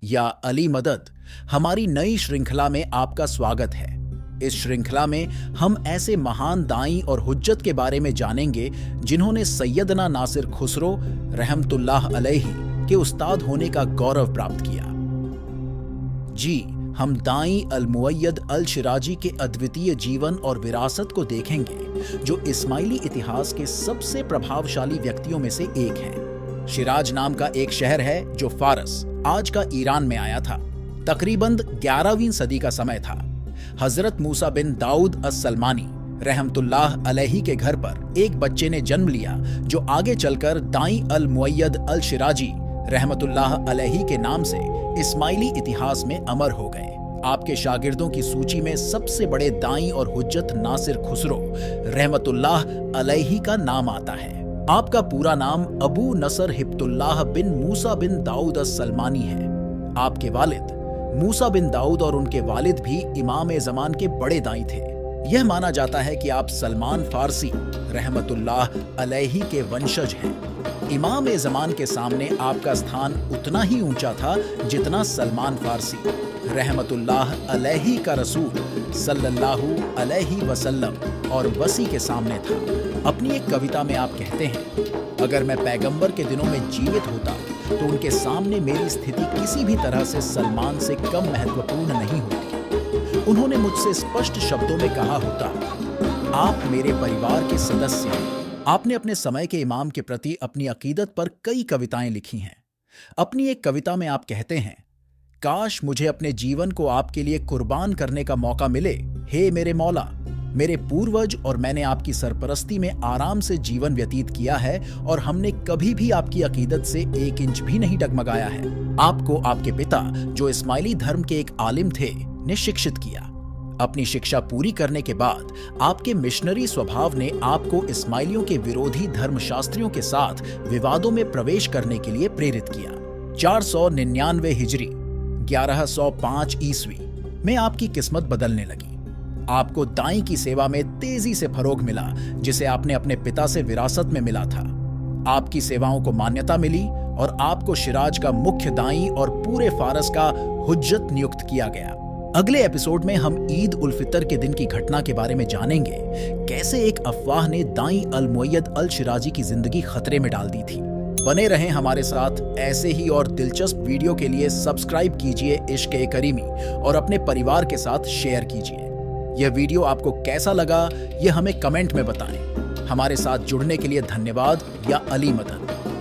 या अली मदद, हमारी नई श्रृंखला में आपका स्वागत है। इस श्रृंखला में हम ऐसे महान दाई और हुज्जत के बारे में जानेंगे जिन्होंने सैयदना नासिर खुसरो रहमतुल्लाह अलैहि के उस्ताद होने का गौरव प्राप्त किया। जी, हम दाई अल-मुअय्यद अल-शिराजी के अद्वितीय जीवन और विरासत को देखेंगे, जो इस्माइली इतिहास के सबसे प्रभावशाली व्यक्तियों में से एक हैं। शिराज नाम का एक शहर है जो फारस, आज का ईरान में आया था। तकरीबन 11वीं सदी का समय था। हजरत मूसा बिन दाऊद अस-सलमानी रहमतुल्लाह अलैहि के घर पर एक बच्चे ने जन्म लिया, जो आगे चलकर दाई अल-मुअय्यद अल-शिराजी रहमतुल्लाह अलैहि के नाम से इस्माइली इतिहास में अमर हो गए। आपके शागिर्दों की सूची में सबसे बड़े दाई और हुज्जत नासिर खुसरो रहमतुल्लाह अलैहि का नाम आता है। आपका पूरा नाम अबू नसर हिब्तुल्लाह बिन मूसा बिन दाऊद अस-सलमानी है। आपके वालिद मूसा बिन दाऊद और उनके वालिद भी इमाम ज़मान के बड़े दाई थे। यह माना जाता है कि आप सलमान फारसी रहमतुल्लाह अलैहि के वंशज हैं। इमाम ज़मान के सामने आपका स्थान उतना ही ऊंचा था जितना सलमान फारसी रहमतुल्लाह अलैहि का रसूल सल्लल्लाहु अलैहि वसल्लम और वसी के सामने था। अपनी एक कविता में आप कहते हैं, अगर मैं पैगंबर के दिनों में जीवित होता तो उनके सामने मेरी स्थिति किसी भी तरह से सलमान से कम महत्वपूर्ण नहीं होती। उन्होंने मुझसे स्पष्ट शब्दों में कहा होता, आप मेरे परिवार के सदस्य हैं। आपने अपने समय के इमाम के प्रति अपनी अकीदत पर कई कविताएं लिखी हैं। अपनी एक कविता में आप कहते हैं, काश मुझे अपने जीवन को आपके लिए कुर्बान करने का मौका मिले। हे मेरे मौला, मेरे पूर्वज और मैंने आपकी सरपरस्ती में आराम से जीवन व्यतीत किया है और हमने कभी भी आपकी अकीदत से 1 इंच भी नहीं डगमगाया है। आपको आपके पिता, जो इस्माइली धर्म के एक आलिम थे, ने शिक्षित किया। अपनी शिक्षा पूरी करने के बाद आपके मिशनरी स्वभाव ने आपको इस्माइलियों के विरोधी धर्मशास्त्रियों के साथ विवादों में प्रवेश करने के लिए प्रेरित किया। 499 हिजरी 1105 ईस्वी में आपकी किस्मत बदलने लगी। आपको दाई की सेवा में तेजी से फरोग मिला, जिसे आपने अपने पिता से विरासत में मिला था। आपकी सेवाओं को मान्यता मिली और आपको शिराज का मुख्य दाई और पूरे फारस का हुज्जत नियुक्त किया गया। अगले एपिसोड में हम ईद उल फितर के दिन की घटना के बारे में जानेंगे, कैसे एक अफवाह ने दाई अल-मुअय्यद अल-शिराजी की जिंदगी खतरे में डाल दी थी। बने रहें हमारे साथ। ऐसे ही और दिलचस्प वीडियो के लिए सब्सक्राइब कीजिए इश्क़-ए-करीमी और अपने परिवार के साथ शेयर कीजिए। यह वीडियो आपको कैसा लगा, यह हमें कमेंट में बताएं। हमारे साथ जुड़ने के लिए धन्यवाद। या अली मदद।